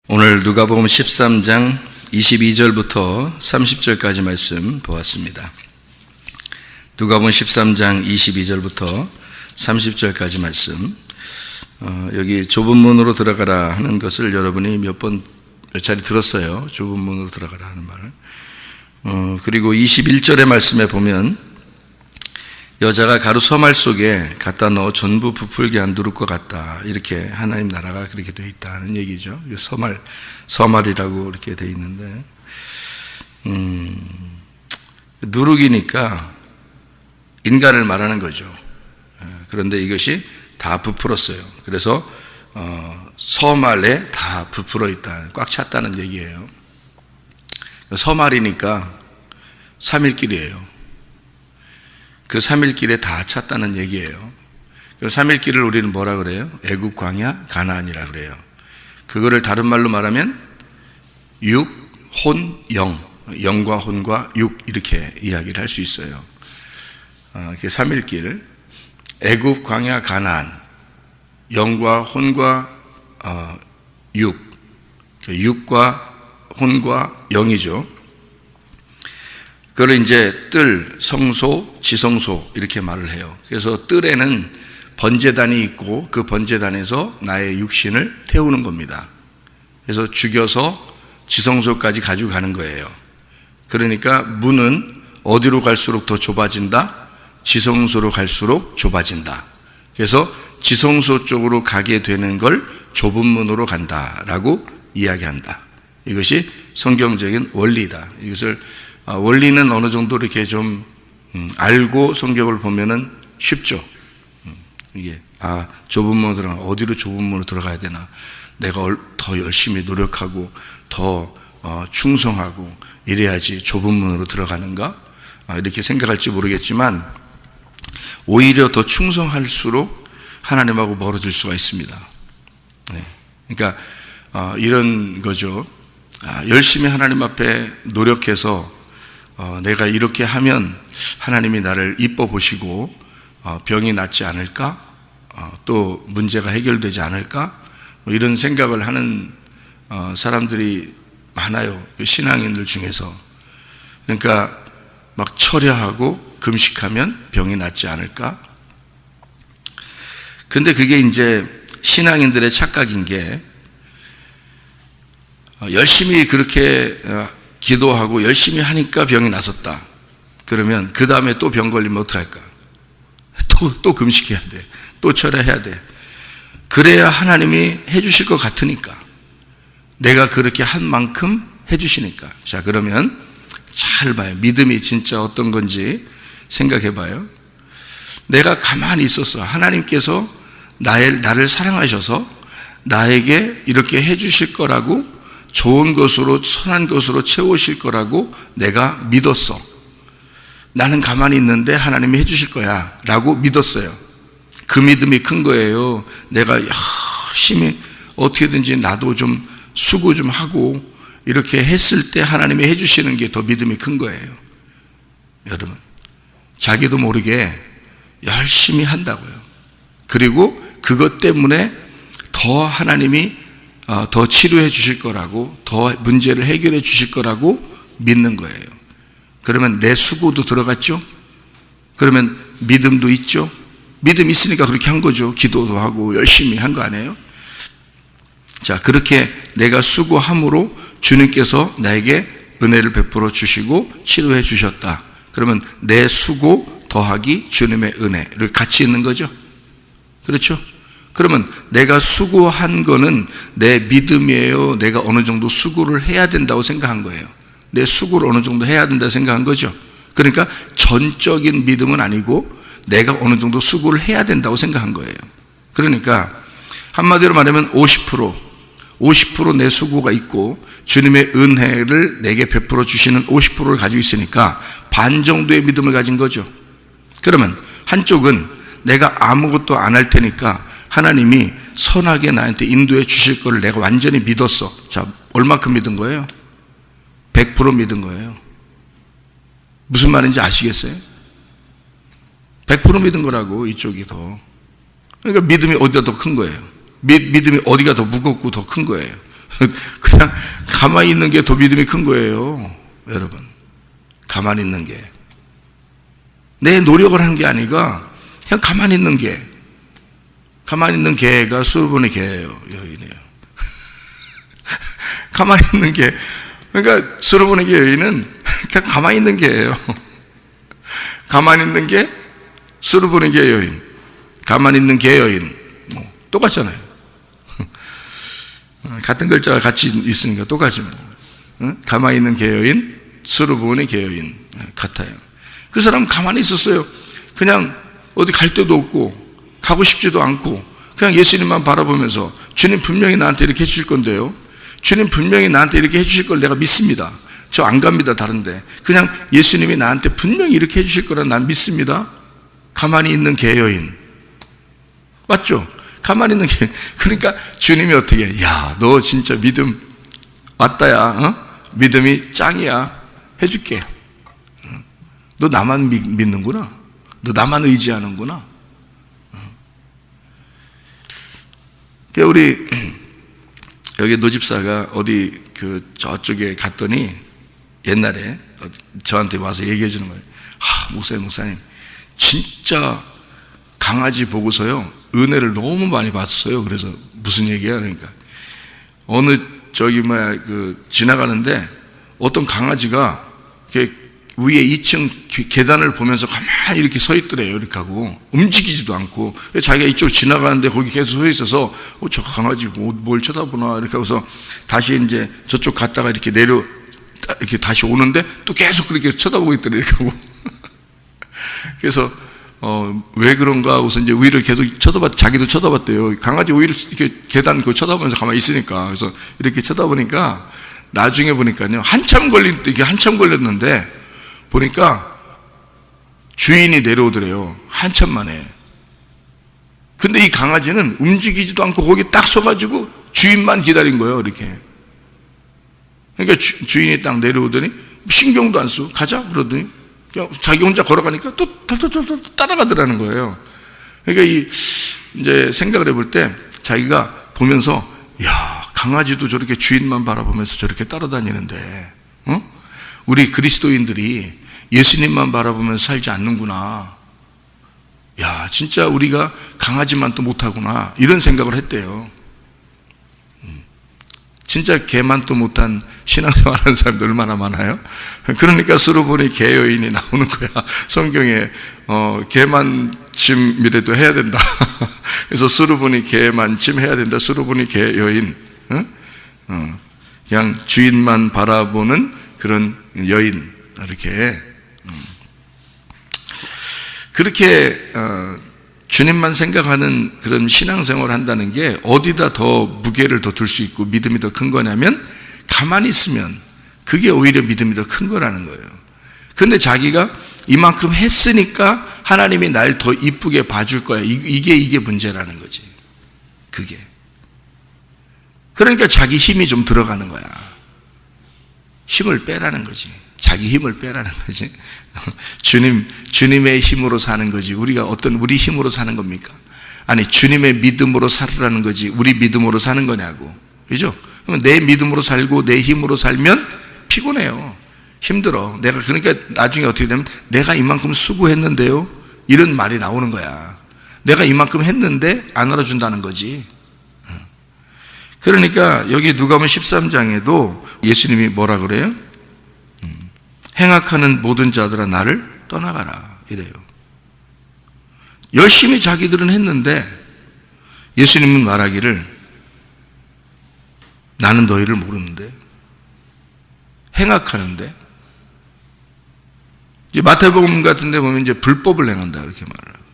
오늘 누가복음 13장 22절부터 30절까지 말씀 보았습니다. 누가복음 13장 22절부터 30절까지 말씀. 여기 좁은 문으로 들어가라 하는 것을 여러분이 몇 차례 들었어요. 좁은 문으로 들어가라 하는 말을. 그리고 21절의 말씀에 보면 여자가 가루 서말 속에 갖다 넣어 전부 부풀게 안 누를 것 같다. 이렇게 하나님 나라가 그렇게 되어 있다는 얘기죠. 서말이라고 이렇게 되어 있는데, 누룩이니까 인간을 말하는 거죠. 그런데 이것이 다 부풀었어요. 그래서 서말에 다 부풀어 있다, 꽉 찼다는 얘기예요. 서말이니까 3일길이에요. 그 3일길에 다 찼다는 얘기예요. 그 3일길을 우리는 뭐라 그래요? 애굽, 광야, 가나안이라 그래요. 그거를 다른 말로 말하면 육, 혼, 영, 영과 혼과 육, 이렇게 이야기를 할 수 있어요. 그 3일길, 애굽, 광야, 가나안, 영과 혼과 육, 육과 혼과 영이죠. 그걸 이제 뜰, 성소, 지성소 이렇게 말을 해요. 그래서 뜰에는 번제단이 있고 그 번제단에서 나의 육신을 태우는 겁니다. 그래서 죽여서 지성소까지 가지고 가는 거예요. 그러니까 문은 어디로 갈수록 더 좁아진다? 지성소로 갈수록 좁아진다. 그래서 지성소 쪽으로 가게 되는 걸 좁은 문으로 간다라고 이야기한다. 이것이 성경적인 원리다. 이것을 원리는 어느 정도 이렇게 좀 알고 성경을 보면은 쉽죠. 이게 좁은 문으로 들어가, 어디로 좁은 문으로 들어가야 되나? 내가 더 열심히 노력하고 더 충성하고 이래야지 좁은 문으로 들어가는가? 이렇게 생각할지 모르겠지만 오히려 더 충성할수록 하나님하고 멀어질 수가 있습니다. 그러니까 이런 거죠. 열심히 하나님 앞에 노력해서 내가 이렇게 하면 하나님이 나를 이뻐 보시고 병이 낫지 않을까? 또 문제가 해결되지 않을까? 이런 생각을 하는 사람들이 많아요. 신앙인들 중에서. 그러니까 막 철야하고 금식하면 병이 낫지 않을까? 근데 그게 이제 신앙인들의 착각인 게, 열심히 그렇게 기도하고 열심히 하니까 병이 나섰다. 그러면 그 다음에 또 병 걸리면 어떡할까? 또 금식해야 돼. 또 철야해야 돼. 그래야 하나님이 해주실 것 같으니까. 내가 그렇게 한 만큼 해주시니까. 자, 그러면 잘 봐요. 믿음이 진짜 어떤 건지 생각해 봐요. 내가 가만히 있었어. 하나님께서 나를 사랑하셔서 나에게 이렇게 해주실 거라고, 좋은 것으로 선한 것으로 채우실 거라고 내가 믿었어. 나는 가만히 있는데 하나님이 해주실 거야 라고 믿었어요. 그 믿음이 큰 거예요. 내가 열심히 어떻게든지 나도 좀 수고 좀 하고 이렇게 했을 때 하나님이 해주시는 게 더 믿음이 큰 거예요. 여러분, 자기도 모르게 열심히 한다고요. 그리고 그것 때문에 더 하나님이 더 치료해 주실 거라고, 더 문제를 해결해 주실 거라고 믿는 거예요. 그러면 내 수고도 들어갔죠? 그러면 믿음도 있죠? 믿음 있으니까 그렇게 한 거죠. 기도도 하고 열심히 한 거 아니에요? 자, 그렇게 내가 수고함으로 주님께서 나에게 은혜를 베풀어 주시고 치료해 주셨다. 그러면 내 수고 더하기 주님의 은혜, 이렇게 같이 있는 거죠? 그렇죠? 그러면 내가 수고한 거는 내 믿음이에요? 내가 어느 정도 수고를 해야 된다고 생각한 거예요? 내 수고를 어느 정도 해야 된다고 생각한 거죠? 그러니까 전적인 믿음은 아니고 내가 어느 정도 수고를 해야 된다고 생각한 거예요. 그러니까 한마디로 말하면 50% 내 수고가 있고 주님의 은혜를 내게 베풀어 주시는 50%를 가지고 있으니까 반 정도의 믿음을 가진 거죠. 그러면 한쪽은 내가 아무것도 안 할 테니까 하나님이 선하게 나한테 인도해 주실 거를 내가 완전히 믿었어. 자, 얼마큼 믿은 거예요? 100% 믿은 거예요. 무슨 말인지 아시겠어요? 100% 믿은 거라고, 이쪽이 더. 그러니까 믿음이 어디가 더 큰 거예요? 믿음이 어디가 더 무겁고 더 큰 거예요? 그냥 가만히 있는 게 더 믿음이 큰 거예요. 여러분, 가만히 있는 게 내 노력을 하는 게 아니라 그냥 가만히 있는 게, 가만히 있는 개가 수르본의 개예요. 여인이에요. 가만히 있는 개. 그러니까 수르본의 개 여인은 그냥 가만히 있는 개예요. 가만히 있는 게 수르본의 개 여인, 가만히 있는 개 여인, 뭐 똑같잖아요. 같은 글자가 같이 있으니까 똑같지 뭐. 가만히 있는 개 여인, 수르본의 개 여인 같아요. 그 사람은 가만히 있었어요. 그냥 어디 갈 데도 없고 가고 싶지도 않고 그냥 예수님만 바라보면서 주님 분명히 나한테 이렇게 해주실 건데요, 주님 분명히 나한테 이렇게 해주실 걸 내가 믿습니다. 저 안 갑니다. 다른데 그냥 예수님이 나한테 분명히 이렇게 해주실 거라 난 믿습니다. 가만히 있는 개 여인 맞죠? 가만히 있는 게, 그러니까 주님이 어떻게 해? 야, 너 진짜 믿음 왔다야, 어? 믿음이 짱이야, 해줄게. 너 나만 믿는구나, 너 나만 의지하는구나. 우리 여기 노집사가 어디 저쪽에 갔더니 옛날에 저한테 와서 얘기해 주는 거예요. 목사님 진짜 강아지 보고서요 은혜를 너무 많이 받았어요. 그래서 무슨 얘기야? 그러니까 어느 지나가는데 어떤 강아지가 위에 2층 계단을 보면서 가만히 이렇게 서 있더래요. 이렇게 하고 움직이지도 않고, 자기가 이쪽으로 지나가는데 거기 계속 서 있어서 저 강아지 뭘 쳐다보나 이렇게 하고서 다시 이제 저쪽 갔다가 이렇게 이렇게 다시 오는데 또 계속 그렇게 쳐다보고 있더래요. 이렇게 하고 그래서 왜 그런가 하고서 이제 위를 계속 자기도 쳐다봤대요. 강아지 위를 이렇게 계단 쳐다보면서 가만히 있으니까. 그래서 이렇게 쳐다보니까 나중에 보니까요, 한참 걸렸는데 보니까 주인이 내려오더래요. 한참 만에. 근데 이 강아지는 움직이지도 않고 거기 딱 서가지고 주인만 기다린 거예요. 이렇게. 그러니까 주인이 딱 내려오더니 신경도 안 쓰고 가자 그러더니 그냥 자기 혼자 걸어가니까 또 따라가더라는 거예요. 그러니까 이제 생각을 해볼 때 자기가 보면서, 야, 강아지도 저렇게 주인만 바라보면서 저렇게 따라다니는데, 우리 그리스도인들이 예수님만 바라보면서 살지 않는구나. 야, 진짜 우리가 강아지만 또 못하구나. 이런 생각을 했대요. 진짜 개만 또 못한 신앙생활 하는 사람들 얼마나 많아요? 그러니까 수르본의 개 여인이 나오는 거야. 성경에 개만침이라도 해야 된다. 그래서 수르본이 개만침 해야 된다. 수르본이 개 여인. 그냥 주인만 바라보는 그런 여인. 이렇게 그렇게 주님만 생각하는 그런 신앙생활을 한다는 게 어디다 더 무게를 더 둘 수 있고 믿음이 더 큰 거냐면, 가만히 있으면 그게 오히려 믿음이 더 큰 거라는 거예요. 그런데 자기가 이만큼 했으니까 하나님이 날 더 이쁘게 봐줄 거야. 이게 문제라는 거지. 그게. 그러니까 자기 힘이 좀 들어가는 거야. 힘을 빼라는 거지. 자기 힘을 빼라는 거지. 주님의 힘으로 사는 거지. 우리가 우리 힘으로 사는 겁니까? 아니, 주님의 믿음으로 살으라는 거지. 우리 믿음으로 사는 거냐고. 그죠? 그러면 내 믿음으로 살고 내 힘으로 살면 피곤해요. 힘들어. 그러니까 나중에 어떻게 되면 내가 이만큼 수고했는데요, 이런 말이 나오는 거야. 내가 이만큼 했는데 안 알아준다는 거지. 그러니까 여기 누가복음 13장에도 예수님이 뭐라 그래요? 행악하는 모든 자들아 나를 떠나가라 이래요. 열심히 자기들은 했는데 예수님은 말하기를 나는 너희를 모르는데, 행악하는데, 이제 마태복음 같은 데 보면 이제 불법을 행한다 이렇게 말을 하고,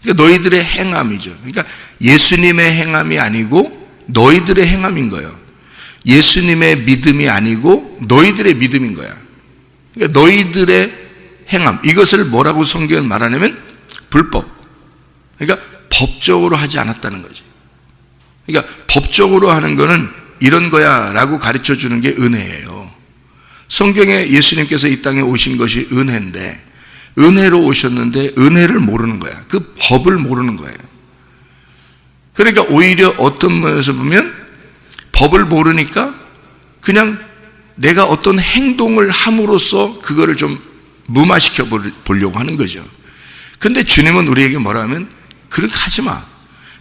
그러니까 너희들의 행함이죠. 그러니까 예수님의 행함이 아니고 너희들의 행함인 거예요. 예수님의 믿음이 아니고 너희들의 믿음인 거야. 그러니까 너희들의 행함, 이것을 뭐라고 성경은 말하냐면 불법. 그러니까 법적으로 하지 않았다는 거지. 그러니까 법적으로 하는 거는 이런 거야 라고 가르쳐 주는 게 은혜예요. 성경에 예수님께서 이 땅에 오신 것이 은혜인데, 은혜로 오셨는데 은혜를 모르는 거야. 그 법을 모르는 거예요. 그러니까 오히려 어떤 면에서 보면 법을 모르니까 그냥 내가 어떤 행동을 함으로써 그거를 좀 무마시켜 보려고 하는 거죠. 근데 주님은 우리에게 뭐라면 그렇게 하지 마.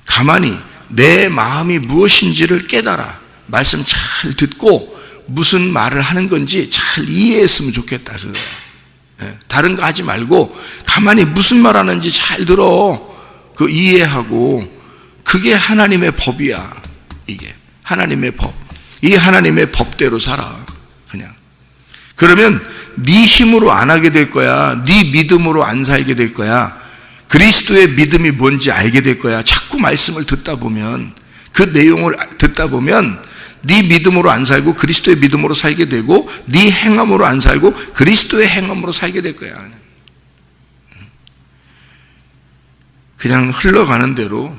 가만히 내 마음이 무엇인지를 깨달아. 말씀 잘 듣고 무슨 말을 하는 건지 잘 이해했으면 좋겠다. 그거야. 다른 거 하지 말고 가만히 무슨 말 하는지 잘 들어. 그 이해하고 그게 하나님의 법이야. 이게 하나님의 법. 이 하나님의 법대로 살아. 그냥. 그러면 네 힘으로 안 하게 될 거야. 네 믿음으로 안 살게 될 거야. 그리스도의 믿음이 뭔지 알게 될 거야. 자꾸 말씀을 듣다 보면, 그 내용을 듣다 보면 네 믿음으로 안 살고 그리스도의 믿음으로 살게 되고, 네 행함으로 안 살고 그리스도의 행함으로 살게 될 거야. 그냥 흘러가는 대로,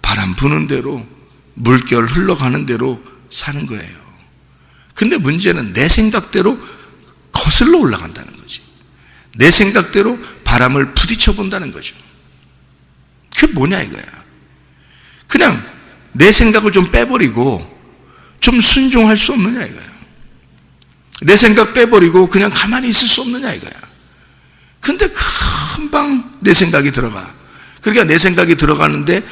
바람 부는 대로, 물결 흘러가는 대로 사는 거예요. 근데 문제는 내 생각대로 거슬러 올라간다는 거지. 내 생각대로 바람을 부딪혀 본다는 거죠. 그게 뭐냐 이거야. 그냥 내 생각을 좀 빼버리고 좀 순종할 수 없느냐 이거야. 내 생각 빼버리고 그냥 가만히 있을 수 없느냐 이거야. 근데 금방 내 생각이 들어가. 그러니까 내 생각이 들어가는데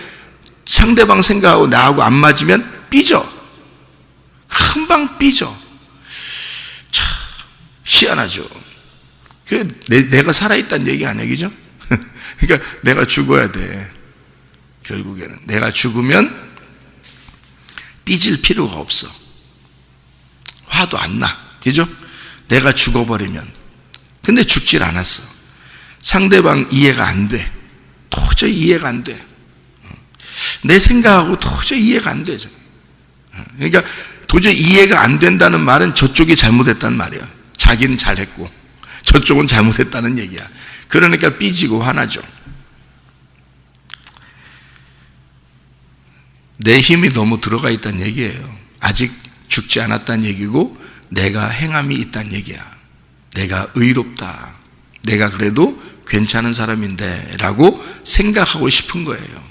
상대방 생각하고 나하고 안 맞으면 삐져. 금방 삐져. 참 희한하죠. 내가 살아있다는 얘기 아니야, 그죠? 그러니까 내가 죽어야 돼. 결국에는 내가 죽으면 삐질 필요가 없어. 화도 안 나, 그죠? 내가 죽어버리면. 근데 죽질 않았어. 상대방 이해가 안 돼. 도저히 이해가 안 돼. 내 생각하고 도저히 이해가 안 되죠. 그러니까 도저히 이해가 안 된다는 말은 저쪽이 잘못했다는 말이야. 자기는 잘했고 저쪽은 잘못했다는 얘기야. 그러니까 삐지고 화나죠. 내 힘이 너무 들어가 있다는 얘기예요. 아직 죽지 않았다는 얘기고 내가 행함이 있다는 얘기야. 내가 의롭다. 내가 그래도 괜찮은 사람인데 라고 생각하고 싶은 거예요.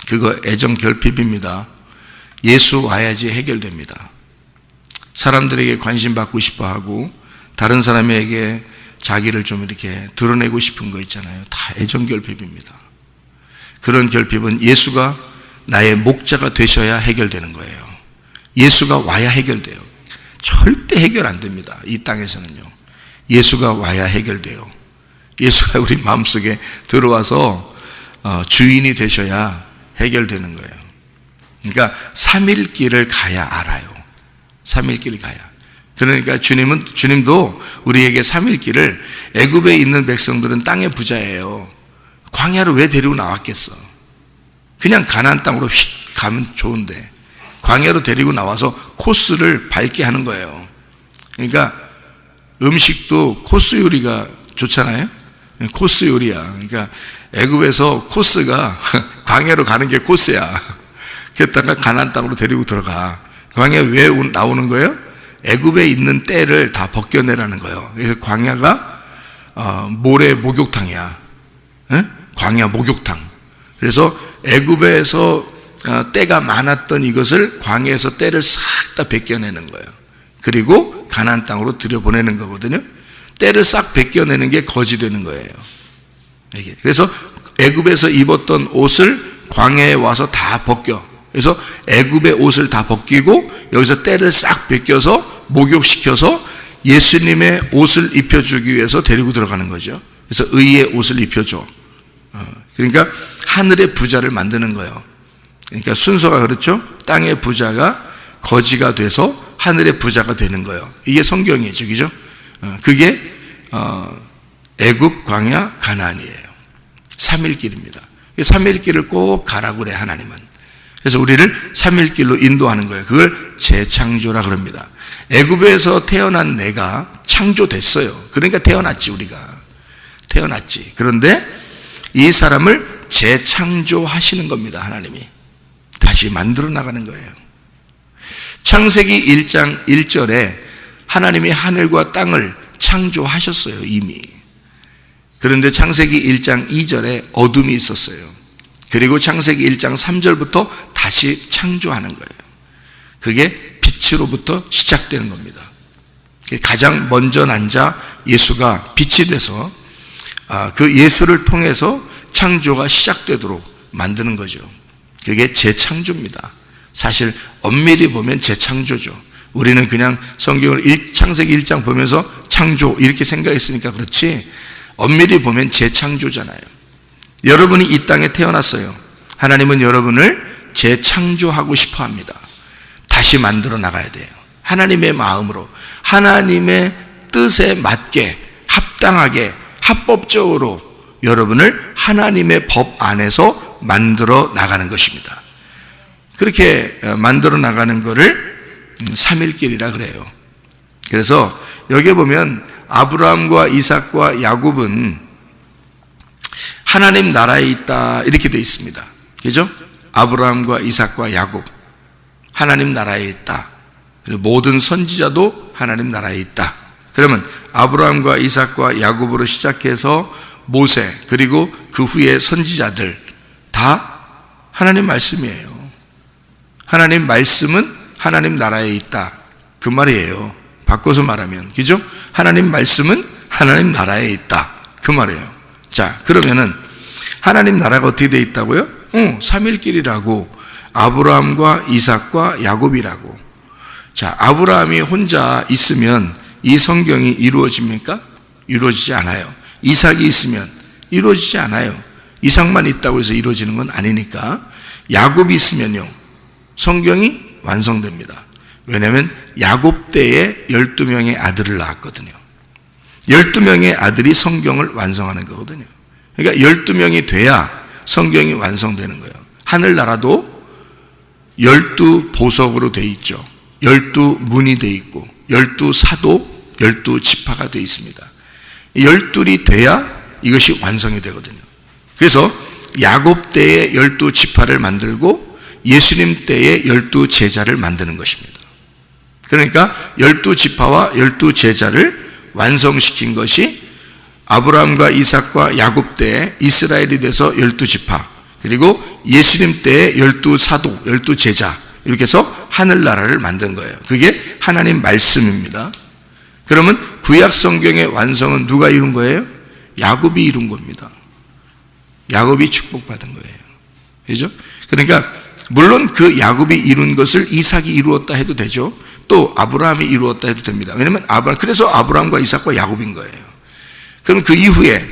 그거 애정 결핍입니다. 예수 와야지 해결됩니다. 사람들에게 관심 받고 싶어 하고 다른 사람에게 자기를 좀 이렇게 드러내고 싶은 거 있잖아요. 다 애정 결핍입니다. 그런 결핍은 예수가 나의 목자가 되셔야 해결되는 거예요. 예수가 와야 해결돼요. 절대 해결 안 됩니다. 이 땅에서는요. 예수가 와야 해결돼요. 예수가 우리 마음속에 들어와서 주인이 되셔야 해결되는 거예요. 그러니까 3일 길을 가야 알아요. 3일 길 가야. 그러니까 주님도 우리에게 3일 길을, 애굽에 있는 백성들은 땅의 부자예요. 광야로 왜 데리고 나왔겠어? 그냥 가나안 땅으로 휙 가면 좋은데 광야로 데리고 나와서 코스를 밟게 하는 거예요. 그러니까 음식도 코스 요리가 좋잖아요. 코스 요리야. 그러니까 애굽에서 코스가 광야로 가는 게 코스야. 그랬다가 가나안 땅으로 데리고 들어가. 광야 왜 나오는 거예요? 애굽에 있는 때를 다 벗겨내라는 거예요. 그래서 광야가 모래 목욕탕이야. 광야 목욕탕. 그래서 애굽에서 때가 많았던 이것을 광야에서 때를 싹 다 벗겨내는 거예요. 그리고 가나안 땅으로 들여보내는 거거든요. 때를 싹 벗겨내는 게 거지 되는 거예요. 그래서 애굽에서 입었던 옷을 광야에 와서 다 벗겨. 그래서 애굽의 옷을 다 벗기고 여기서 때를 싹 벗겨서 목욕시켜서 예수님의 옷을 입혀주기 위해서 데리고 들어가는 거죠. 그래서 의의 옷을 입혀줘. 그러니까 하늘의 부자를 만드는 거예요. 그러니까 순서가 그렇죠. 땅의 부자가 거지가 돼서 하늘의 부자가 되는 거예요. 이게 성경이죠, 그죠? 그게 애굽, 광야, 가나안이에요. 3일 길입니다. 3일 길을 꼭 가라고 그래, 하나님은. 그래서 우리를 3일 길로 인도하는 거예요. 그걸 재창조라 그럽니다. 애굽에서 태어난 내가 창조됐어요. 그러니까 태어났지, 우리가. 태어났지. 그런데 이 사람을 재창조하시는 겁니다, 하나님이. 다시 만들어 나가는 거예요. 창세기 1장 1절에 하나님이 하늘과 땅을 창조하셨어요, 이미. 그런데 창세기 1장 2절에 어둠이 있었어요. 그리고 창세기 1장 3절부터 다시 창조하는 거예요. 그게 빛으로부터 시작되는 겁니다. 가장 먼저 난 자 예수가 빛이 돼서 그 예수를 통해서 창조가 시작되도록 만드는 거죠. 그게 재창조입니다. 사실 엄밀히 보면 재창조죠. 우리는 그냥 성경을 창세기 1장 보면서 창조 이렇게 생각했으니까 그렇지, 엄밀히 보면 재창조잖아요. 여러분이 이 땅에 태어났어요. 하나님은 여러분을 재창조하고 싶어 합니다. 다시 만들어 나가야 돼요. 하나님의 마음으로, 하나님의 뜻에 맞게, 합당하게, 합법적으로 여러분을 하나님의 법 안에서 만들어 나가는 것입니다. 그렇게 만들어 나가는 것을 삼일길이라 그래요. 그래서 여기 보면 아브라함과 이삭과 야곱은 하나님 나라에 있다 이렇게 되어 있습니다. 그죠? 아브라함과 이삭과 야곱 하나님 나라에 있다. 그리고 모든 선지자도 하나님 나라에 있다. 그러면 아브라함과 이삭과 야곱으로 시작해서 모세 그리고 그 후에 선지자들 다 하나님 말씀이에요. 하나님 말씀은 하나님 나라에 있다. 그 말이에요. 바꿔서 말하면, 그죠? 하나님 말씀은 하나님 나라에 있다. 그 말이에요. 자, 그러면은 하나님 나라가 어떻게 되어 있다고요? 삼일길이라고, 아브라함과 이삭과 야곱이라고. 자, 아브라함이 혼자 있으면 이 성경이 이루어집니까? 이루어지지 않아요. 이삭이 있으면 이루어지지 않아요. 이삭만 있다고 해서 이루어지는 건 아니니까. 야곱이 있으면요, 성경이 완성됩니다. 왜냐하면 야곱 때에 12명의 아들을 낳았거든요. 12명의 아들이 성경을 완성하는 거거든요. 그러니까 12명이 돼야 성경이 완성되는 거예요. 하늘나라도 12보석으로 되어 있죠. 12문이 되어 있고 12사도 12지파가 되어 있습니다. 12이 돼야 이것이 완성이 되거든요. 그래서 야곱 때에 12지파를 만들고 예수님 때에 12제자를 만드는 것입니다. 그러니까 12지파와 12제자를 완성시킨 것이 아브라함과 이삭과 야곱 때에 이스라엘이 돼서 12지파, 그리고 예수님 때에 12사도, 12제자, 이렇게 해서 하늘나라를 만든 거예요. 그게 하나님 말씀입니다. 그러면 구약 성경의 완성은 누가 이룬 거예요? 야곱이 이룬 겁니다. 야곱이 축복받은 거예요. 그죠? 그러니까 물론 그 야곱이 이룬 것을 이삭이 이루었다 해도 되죠. 또 아브라함이 이루었다 해도 됩니다. 왜냐하면 그래서 아브라함과 이삭과 야곱인 거예요. 그럼 그 이후에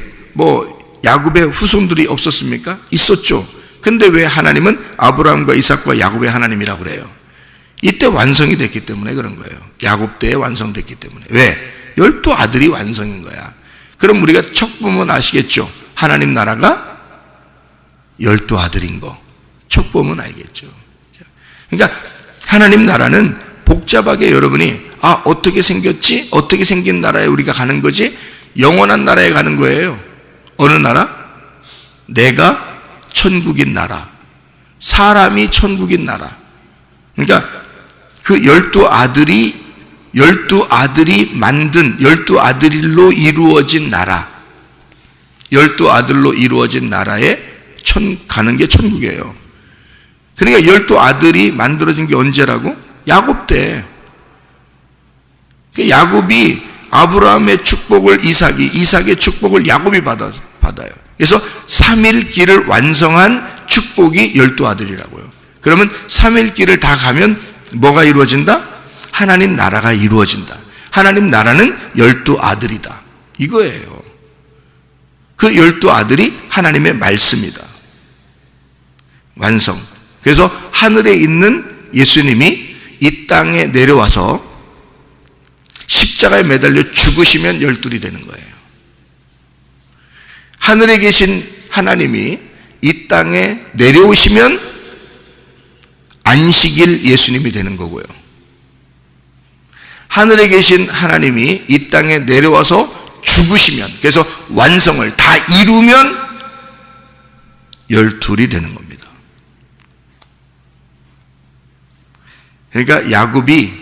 야곱의 후손들이 없었습니까? 있었죠. 근데 왜 하나님은 아브라함과 이삭과 야곱의 하나님이라고 그래요? 이때 완성이 됐기 때문에 그런 거예요. 야곱 때에 완성됐기 때문에. 왜? 12아들이 완성인 거야. 그럼 우리가 척 보면 아시겠죠? 하나님 나라가 12아들인 거. 척 보면 알겠죠. 그러니까 하나님 나라는 복잡하게 여러분이 어떻게 생겼지? 어떻게 생긴 나라에 우리가 가는 거지? 영원한 나라에 가는 거예요. 어느 나라? 내가 천국인 나라, 사람이 천국인 나라. 그러니까 그 12아들이 만든 12아들로 이루어진 나라, 12아들로 이루어진 나라에 가는 게 천국이에요. 그러니까 12아들이 만들어진 게 언제라고? 야곱 때. 야곱이 아브라함의 축복을 이삭의 축복을 야곱이 받아요. 그래서 3일길을 완성한 축복이 12아들이라고요. 그러면 3일길을 다 가면 뭐가 이루어진다? 하나님 나라가 이루어진다. 하나님 나라는 12아들이다. 이거예요. 그 12아들이 하나님의 말씀이다. 완성. 그래서 하늘에 있는 예수님이 이 땅에 내려와서 십자가에 매달려 죽으시면 12이 되는 거예요. 하늘에 계신 하나님이 이 땅에 내려오시면 안식일 예수님이 되는 거고요. 하늘에 계신 하나님이 이 땅에 내려와서 죽으시면, 그래서 완성을 다 이루면 12이 되는 겁니다. 그러니까 야곱이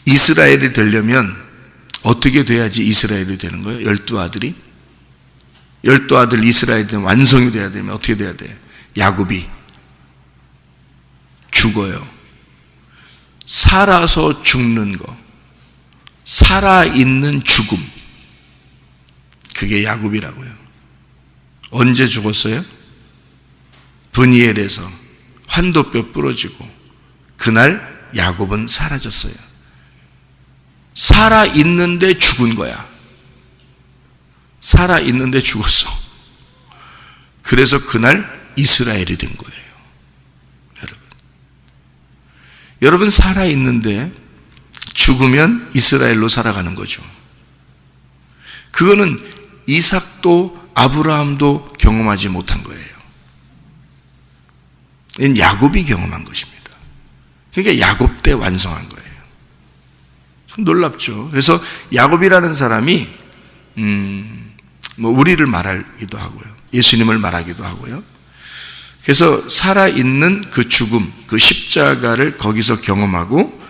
이스라엘이 되려면 어떻게 돼야지 이스라엘이 되는 거예요? 12아들이? 열두 아들 이스라엘이 완성이 돼야 되면 어떻게 돼야 돼? 야곱이 죽어요. 살아서 죽는 거, 살아있는 죽음, 그게 야곱이라고요. 언제 죽었어요? 브니엘에서 환도뼈 부러지고 그날 야곱은 사라졌어요. 살아있는데 죽은 거야. 살아있는데 죽었어. 그래서 그날 이스라엘이 된 거예요. 여러분 살아있는데 죽으면 이스라엘로 살아가는 거죠. 그거는 이삭도 아브라함도 경험하지 못한 거예요. 이건 야곱이 경험한 것입니다. 그러니까 야곱 때 완성한 거예요. 참 놀랍죠. 그래서 야곱이라는 사람이 우리를 말하기도 하고요. 예수님을 말하기도 하고요. 그래서 살아있는 그 죽음, 그 십자가를 거기서 경험하고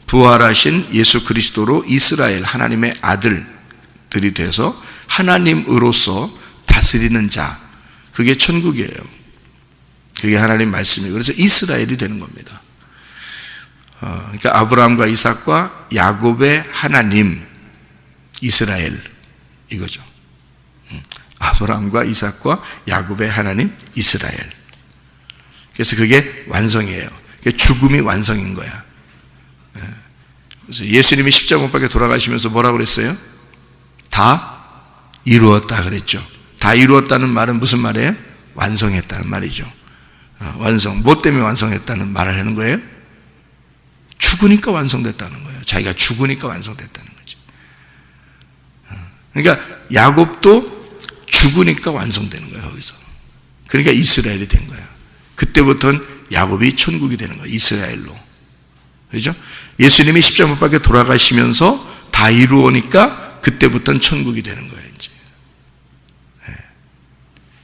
부활하신 예수 그리스도로 이스라엘 하나님의 아들들이 돼서 하나님으로서 다스리는 자, 그게 천국이에요. 그게 하나님 말씀이에요. 그래서 이스라엘이 되는 겁니다. 그러니까 아브라함과 이삭과 야곱의 하나님 이스라엘 이거죠. 아브라함과 이삭과 야곱의 하나님 이스라엘. 그래서 그게 완성이에요. 죽음이 완성인 거야. 그래서 예수님이 십자가 못 박혀 돌아가시면서 뭐라고 그랬어요? 다 이루었다 그랬죠. 다 이루었다는 말은 무슨 말이에요? 완성했다는 말이죠. 완성. 뭐 때문에 완성했다는 말을 하는 거예요? 죽으니까 완성됐다는 거예요. 자기가 죽으니까 완성됐다는 거지. 그러니까 야곱도 죽으니까 완성되는 거예요. 거기서. 그러니까 이스라엘이 된 거야. 그때부터는 야곱이 천국이 되는 거예요. 이스라엘로. 그렇죠? 예수님이 십자가 못 박혀 돌아가시면서 다 이루어니까 그때부터는 천국이 되는 거예요. 이제.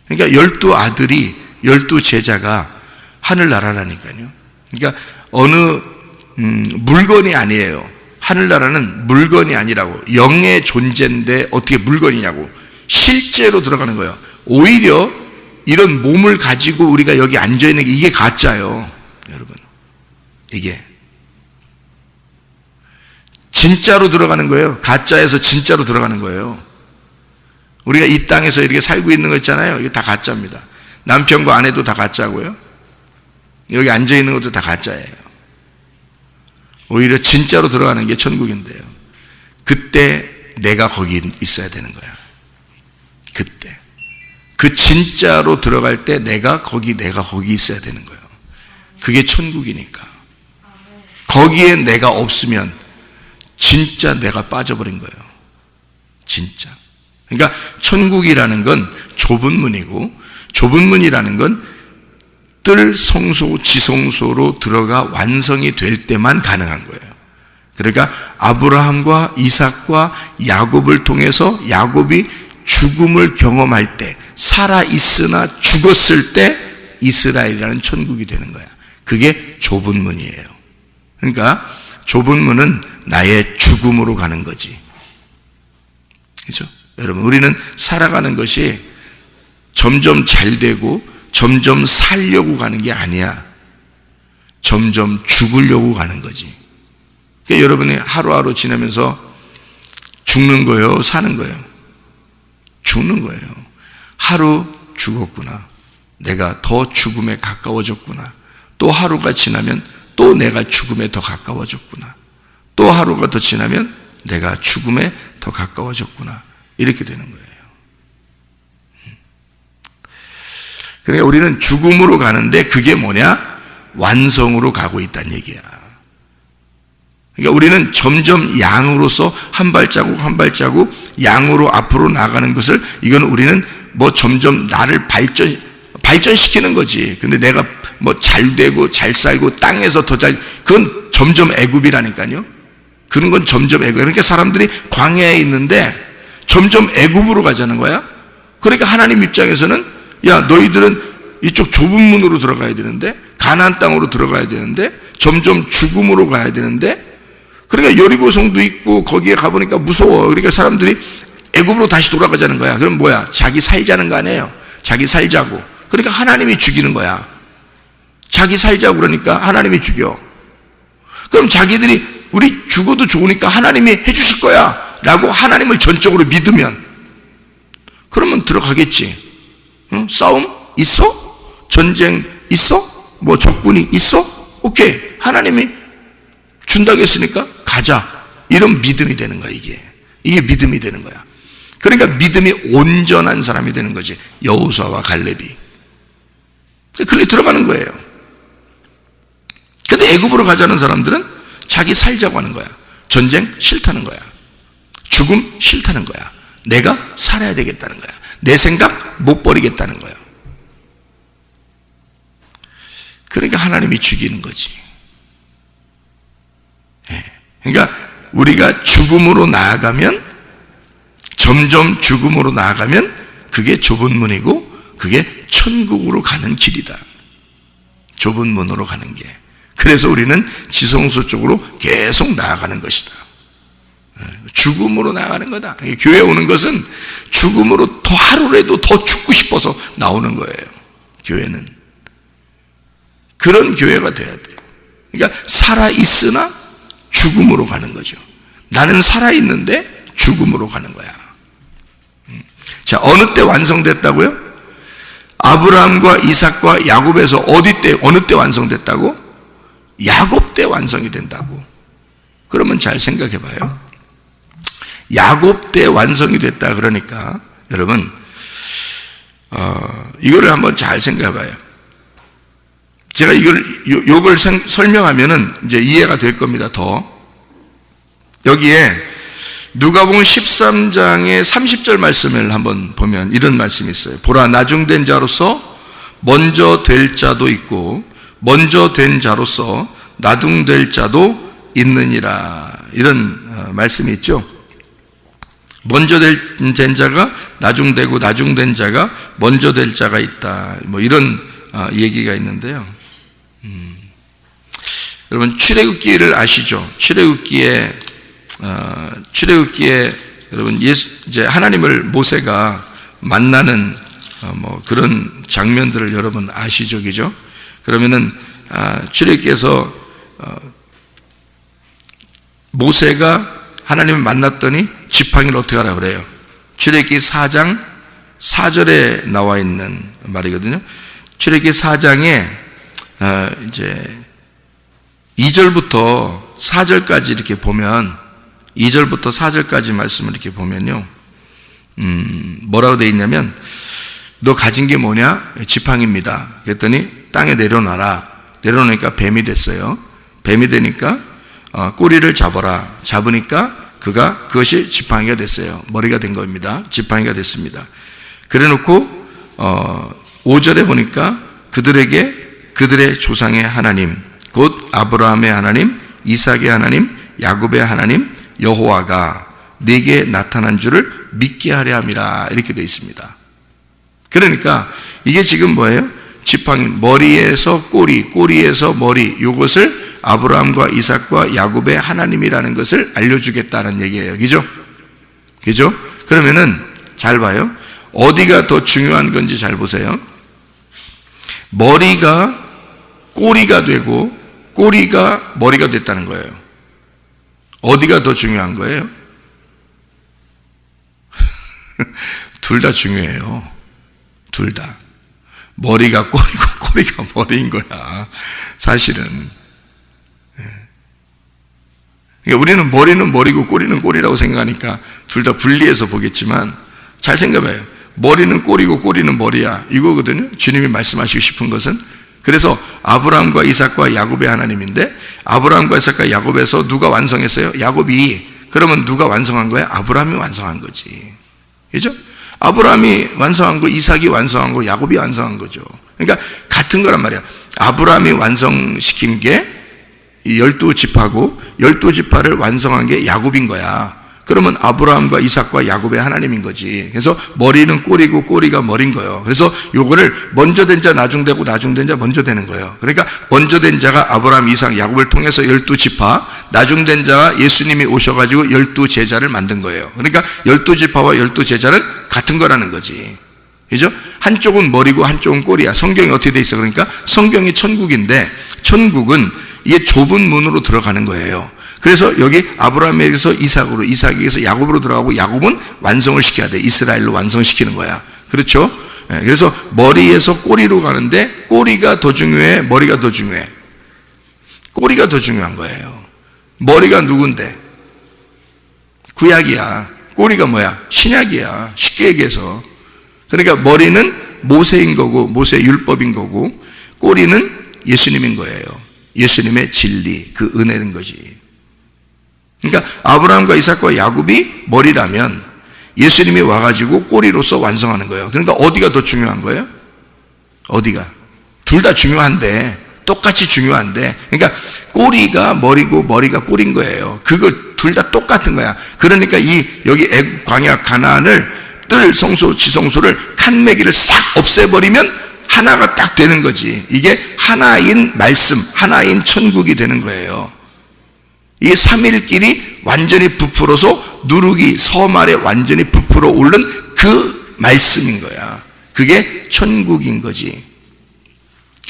그러니까 12아들이 12제자가 하늘나라라니까요. 그러니까 어느 물건이 아니에요. 하늘나라는 물건이 아니라고. 영의 존재인데 어떻게 물건이냐고. 실제로 들어가는 거예요. 오히려 이런 몸을 가지고 우리가 여기 앉아있는 게 이게 가짜예요. 여러분. 이게. 진짜로 들어가는 거예요. 가짜에서 진짜로 들어가는 거예요. 우리가 이 땅에서 이렇게 살고 있는 거 있잖아요. 이게 다 가짜입니다. 남편과 아내도 다 가짜고요. 여기 앉아있는 것도 다 가짜예요. 오히려 진짜로 들어가는 게 천국인데요. 그때 내가 거기 있어야 되는 거야. 그때. 그 진짜로 들어갈 때 내가 거기 있어야 되는 거예요. 그게 천국이니까. 거기에 내가 없으면 진짜 내가 빠져버린 거예요. 진짜. 그러니까 천국이라는 건 좁은 문이고, 좁은 문이라는 건 뜰 성소 지성소로 들어가 완성이 될 때만 가능한 거예요. 그러니까 아브라함과 이삭과 야곱을 통해서 야곱이 죽음을 경험할 때, 살아있으나 죽었을 때 이스라엘이라는 천국이 되는 거야. 그게 좁은 문이에요. 그러니까 좁은 문은 나의 죽음으로 가는 거지. 그렇죠? 여러분, 우리는 살아가는 것이 점점 잘 되고 점점 살려고 가는 게 아니야. 점점 죽으려고 가는 거지. 그러니까 여러분이 하루하루 지나면서 죽는 거예요? 사는 거예요? 죽는 거예요. 하루 죽었구나. 내가 더 죽음에 가까워졌구나. 또 하루가 지나면 또 내가 죽음에 더 가까워졌구나. 또 하루가 더 지나면 내가 죽음에 더 가까워졌구나. 이렇게 되는 거예요. 그러니까 우리는 죽음으로 가는데 그게 뭐냐? 완성으로 가고 있다는 얘기야. 그러니까 우리는 점점 양으로서 한 발자국 한 발자국 양으로 앞으로 나가는 것을, 이건 우리는 뭐 점점 나를 발전시키는 거지. 근데 내가 뭐 잘 되고 잘 살고 땅에서 더 잘, 그건 점점 애굽이라니까요. 그런 건 점점 애굽. 그러니까 사람들이 광야에 있는데 점점 애굽으로 가자는 거야. 그러니까 하나님 입장에서는 야, 너희들은 이쪽 좁은 문으로 들어가야 되는데, 가나안 땅으로 들어가야 되는데, 점점 죽음으로 가야 되는데, 그러니까 여리고성도 있고 거기에 가보니까 무서워. 그러니까 사람들이 애굽으로 다시 돌아가자는 거야. 그럼 뭐야? 자기 살자는 거 아니에요? 자기 살자고. 그러니까 하나님이 죽이는 거야. 자기 살자고 그러니까 하나님이 죽여. 그럼 자기들이 우리 죽어도 좋으니까 하나님이 해주실 거야 라고 하나님을 전적으로 믿으면 그러면 들어가겠지. 응? 싸움 있어? 전쟁 있어? 뭐 적군이 있어? 오케이, 하나님이 준다고 했으니까 가자. 이런 믿음이 되는 거야. 이게 믿음이 되는 거야. 그러니까 믿음이 온전한 사람이 되는 거지. 여호수아와 갈렙이 그렇게 들어가는 거예요. 근데 애굽으로 가자는 사람들은 자기 살자고 하는 거야. 전쟁 싫다는 거야. 죽음 싫다는 거야. 내가 살아야 되겠다는 거야. 내 생각 못 버리겠다는 거야. 그러니까 하나님이 죽이는 거지. 그러니까 우리가 죽음으로 나아가면, 점점 죽음으로 나아가면 그게 좁은 문이고 그게 천국으로 가는 길이다. 좁은 문으로 가는 게. 그래서 우리는 지성소 쪽으로 계속 나아가는 것이다. 죽음으로 나아가는 거다. 교회 오는 것은 죽음으로 더 하루라도 더 죽고 싶어서 나오는 거예요. 교회는 그런 교회가 돼야 돼요. 그러니까 살아있으나 죽음으로 가는 거죠. 나는 살아있는데 죽음으로 가는 거야. 자, 어느 때 완성됐다고요? 아브라함과 이삭과 야곱에서 어느 때 완성됐다고? 야곱 때 완성이 된다고. 그러면 잘 생각해 봐요. 야곱 때 완성이 됐다 그러니까 여러분 이거를 한번 잘 생각해 봐요. 제가 요걸 설명하면은 이제 이해가 될 겁니다. 더 여기에 누가복음 13장의 30절 말씀을 한번 보면 이런 말씀이 있어요. 보라, 나중된 자로서 먼저 될 자도 있고 먼저 된 자로서 나중될 자도 있느니라. 이런 말씀이 있죠. 먼저 된 자가 나중되고 나중된 자가 먼저 될 자가 있다. 뭐 이런 얘기가 있는데요. 여러분 출애굽기를 아시죠? 출애굽기에 여러분 이제 하나님을 모세가 만나는 뭐 그런 장면들을 여러분 아시죠, 그죠? 그러면은 출애굽기에서 모세가 하나님을 만났더니 지팡이를 어떻게 하라 그래요? 출애굽기 4장 4절에 나와 있는 말이거든요. 출애굽기 4장에 이제 2절부터 4절까지 이렇게 보면 2절부터 4절까지 말씀을 이렇게 보면요. 뭐라고 되어 있냐면 너 가진 게 뭐냐? 지팡이입니다. 그랬더니 땅에 내려놔라. 내려놓으니까 뱀이 됐어요. 뱀이 되니까 꼬리를 잡아라. 잡으니까 그것이 지팡이가 됐어요. 머리가 된 겁니다. 지팡이가 됐습니다. 그래 놓고 5절에 보니까 그들의 조상의 하나님 곧 아브라함의 하나님, 이삭의 하나님, 야곱의 하나님 여호와가 네게 나타난 줄을 믿게 하려 함이라. 이렇게 되어 있습니다. 그러니까 이게 지금 뭐예요? 지팡이, 머리에서 꼬리, 꼬리에서 머리, 이것을 아브라함과 이삭과 야곱의 하나님이라는 것을 알려주겠다는 얘기예요. 그죠? 그죠? 그러면은 잘 봐요. 어디가 더 중요한 건지 잘 보세요. 머리가 꼬리가 되고 꼬리가 머리가 됐다는 거예요. 어디가 더 중요한 거예요? 둘 다 중요해요. 둘 다. 머리가 꼬리고 꼬리가 머리인 거야. 사실은. 그러니까 우리는 머리는 머리고 꼬리는 꼬리라고 생각하니까 둘 다 분리해서 보겠지만 잘 생각해봐요. 머리는 꼬리고 꼬리는 머리야. 이거거든요. 주님이 말씀하시고 싶은 것은. 그래서 아브라함과 이삭과 야곱의 하나님인데 아브라함과 이삭과 야곱에서 누가 완성했어요? 야곱이. 그러면 누가 완성한 거야? 아브라함이 완성한 거지. 그죠? 아브라함이 완성한 거, 이삭이 완성한 거, 야곱이 완성한 거죠. 그러니까 같은 거란 말이야. 아브라함이 완성시킨 게 12지파고 12지파를 완성한 게 야곱인 거야. 그러면 아브라함과 이삭과 야곱의 하나님인 거지. 그래서 머리는 꼬리고 꼬리가 머리인 거예요. 그래서 요거를 먼저 된 자 나중되고 나중된 자 먼저 되는 거예요. 그러니까 먼저 된 자가 아브라함, 이삭, 야곱을 통해서 12지파, 나중된 자와 예수님이 오셔가지고 12제자를 만든 거예요. 그러니까 12지파와 12제자는 같은 거라는 거지. 그죠? 한쪽은 머리고 한쪽은 꼬리야. 성경이 어떻게 돼 있어? 그러니까 성경이 천국인데 천국은 이게 좁은 문으로 들어가는 거예요. 그래서 여기 아브라함에게서 이삭으로, 이삭에게서 야곱으로 들어가고 야곱은 완성을 시켜야 돼. 이스라엘로 완성시키는 거야. 그렇죠? 그래서 머리에서 꼬리로 가는데 꼬리가 더 중요해? 머리가 더 중요해? 꼬리가 더 중요한 거예요. 머리가 누군데? 구약이야. 꼬리가 뭐야? 신약이야. 쉽게 얘기해서. 그러니까 머리는 모세인 거고 모세 율법인 거고 꼬리는 예수님인 거예요. 예수님의 진리, 그 은혜인 거지. 그러니까 아브라함과 이삭과 야곱이 머리라면 예수님이 와가지고 꼬리로서 완성하는 거예요. 그러니까 어디가 더 중요한 거예요? 어디가? 둘 다 중요한데, 똑같이 중요한데, 그러니까 꼬리가 머리고 머리가 꼬리인 거예요. 그거 둘 다 똑같은 거야. 그러니까 여기 애굽 광야 가나안을 뜰 성소 지성소를 칸매기를 싹 없애버리면 하나가 딱 되는 거지. 이게 하나인 말씀, 하나인 천국이 되는 거예요. 이 3일끼리 완전히 부풀어서 누룩이 섬 아래 완전히 부풀어 오른 그 말씀인 거야. 그게 천국인 거지.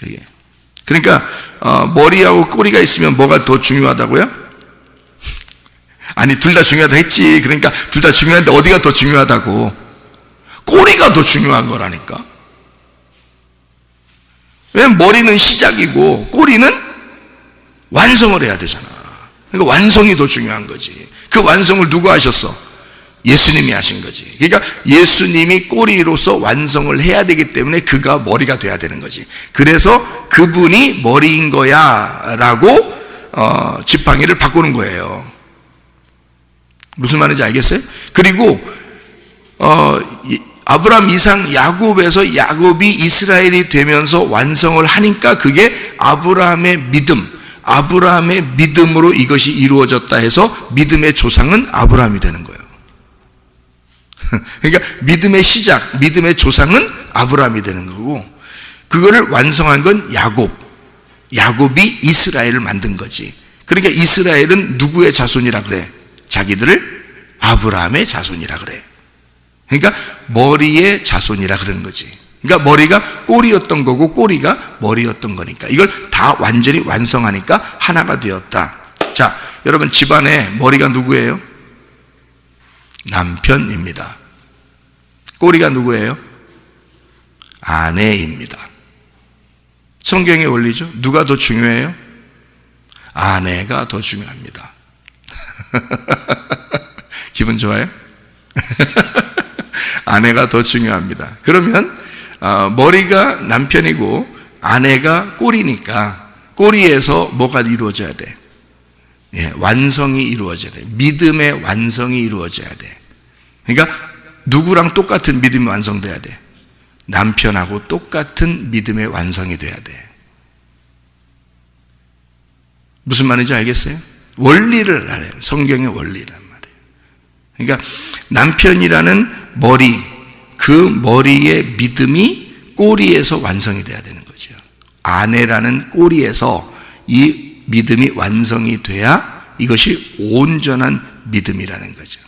그게. 그러니까 머리하고 꼬리가 있으면 뭐가 더 중요하다고요? 아니 둘 다 중요하다 했지. 그러니까 둘 다 중요한데 어디가 더 중요하다고? 꼬리가 더 중요한 거라니까. 왜냐면 머리는 시작이고 꼬리는 완성을 해야 되잖아. 그러니까 완성이 더 중요한 거지. 그 완성을 누가 하셨어? 예수님이 하신 거지. 그러니까 예수님이 꼬리로서 완성을 해야 되기 때문에 그가 머리가 돼야 되는 거지. 그래서 그분이 머리인 거야 라고 지팡이를 바꾸는 거예요. 무슨 말인지 알겠어요? 그리고 아브라함, 이삭, 야곱에서 야곱이 이스라엘이 되면서 완성을 하니까 그게 아브라함의 믿음으로 이것이 이루어졌다 해서 믿음의 조상은 아브라함이 되는 거예요. 그러니까 믿음의 시작, 믿음의 조상은 아브라함이 되는 거고 그거를 완성한 건 야곱이 이스라엘을 만든 거지. 그러니까 이스라엘은 누구의 자손이라 그래? 자기들을 아브라함의 자손이라 그래. 그러니까 머리의 자손이라 그러는 거지. 그러니까 머리가 꼬리였던 거고 꼬리가 머리였던 거니까 이걸 다 완전히 완성하니까 하나가 되었다. 자, 여러분 집안에 머리가 누구예요? 남편입니다. 꼬리가 누구예요? 아내입니다. 성경의 원리죠. 누가 더 중요해요? 아내가 더 중요합니다. 기분 좋아요? 아내가 더 중요합니다. 그러면 머리가 남편이고 아내가 꼬리니까 꼬리에서 뭐가 이루어져야 돼? 예, 완성이 이루어져야 돼. 믿음의 완성이 이루어져야 돼. 그러니까 누구랑 똑같은 믿음이 완성돼야 돼? 남편하고 똑같은 믿음의 완성이 돼야 돼. 무슨 말인지 알겠어요? 원리를 알아요. 성경의 원리란 말이에요. 그러니까 남편이라는 머리, 그 머리의 믿음이 꼬리에서 완성이 돼야 되는 거죠. 아내라는 꼬리에서 이 믿음이 완성이 돼야 이것이 온전한 믿음이라는 거죠.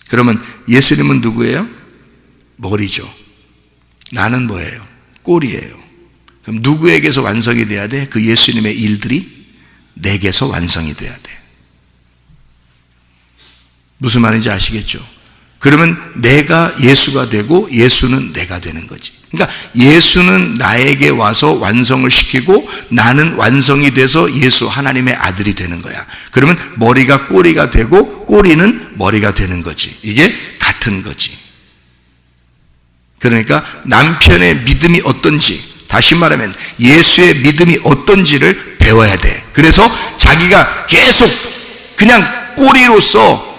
그러면 예수님은 누구예요? 머리죠. 나는 뭐예요? 꼬리예요. 그럼 누구에게서 완성이 돼야 돼? 그 예수님의 일들이 내게서 완성이 돼야 돼. 무슨 말인지 아시겠죠? 그러면 내가 예수가 되고 예수는 내가 되는 거지. 그러니까 예수는 나에게 와서 완성을 시키고 나는 완성이 돼서 예수 하나님의 아들이 되는 거야. 그러면 머리가 꼬리가 되고 꼬리는 머리가 되는 거지. 이게 같은 거지. 그러니까 남편의 믿음이 어떤지, 다시 말하면 예수의 믿음이 어떤지를 배워야 돼. 그래서 자기가 계속 그냥 꼬리로서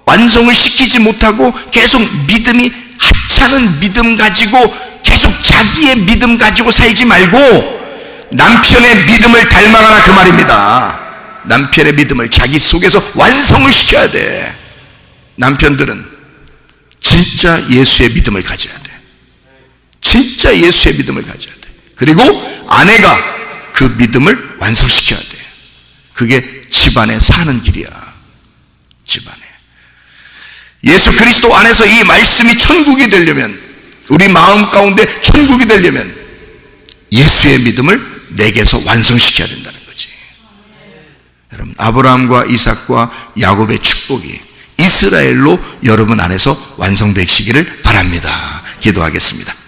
완성을 시키지 못하고 계속 믿음이 하찮은 믿음 가지고 계속 자기의 믿음 가지고 살지 말고 남편의 믿음을 닮아가라 그 말입니다. 남편의 믿음을 자기 속에서 완성을 시켜야 돼. 남편들은 진짜 예수의 믿음을 가져야 돼. 진짜 예수의 믿음을 가져야 돼. 그리고 아내가 그 믿음을 완성시켜야 돼. 그게 집안에 사는 길이야. 집안에. 예수 그리스도 안에서 이 말씀이 천국이 되려면, 우리 마음 가운데 천국이 되려면 예수의 믿음을 내게서 완성시켜야 된다는 거지. 여러분, 아브라함과 이삭과 야곱의 축복이 이스라엘로 여러분 안에서 완성되시기를 바랍니다. 기도하겠습니다.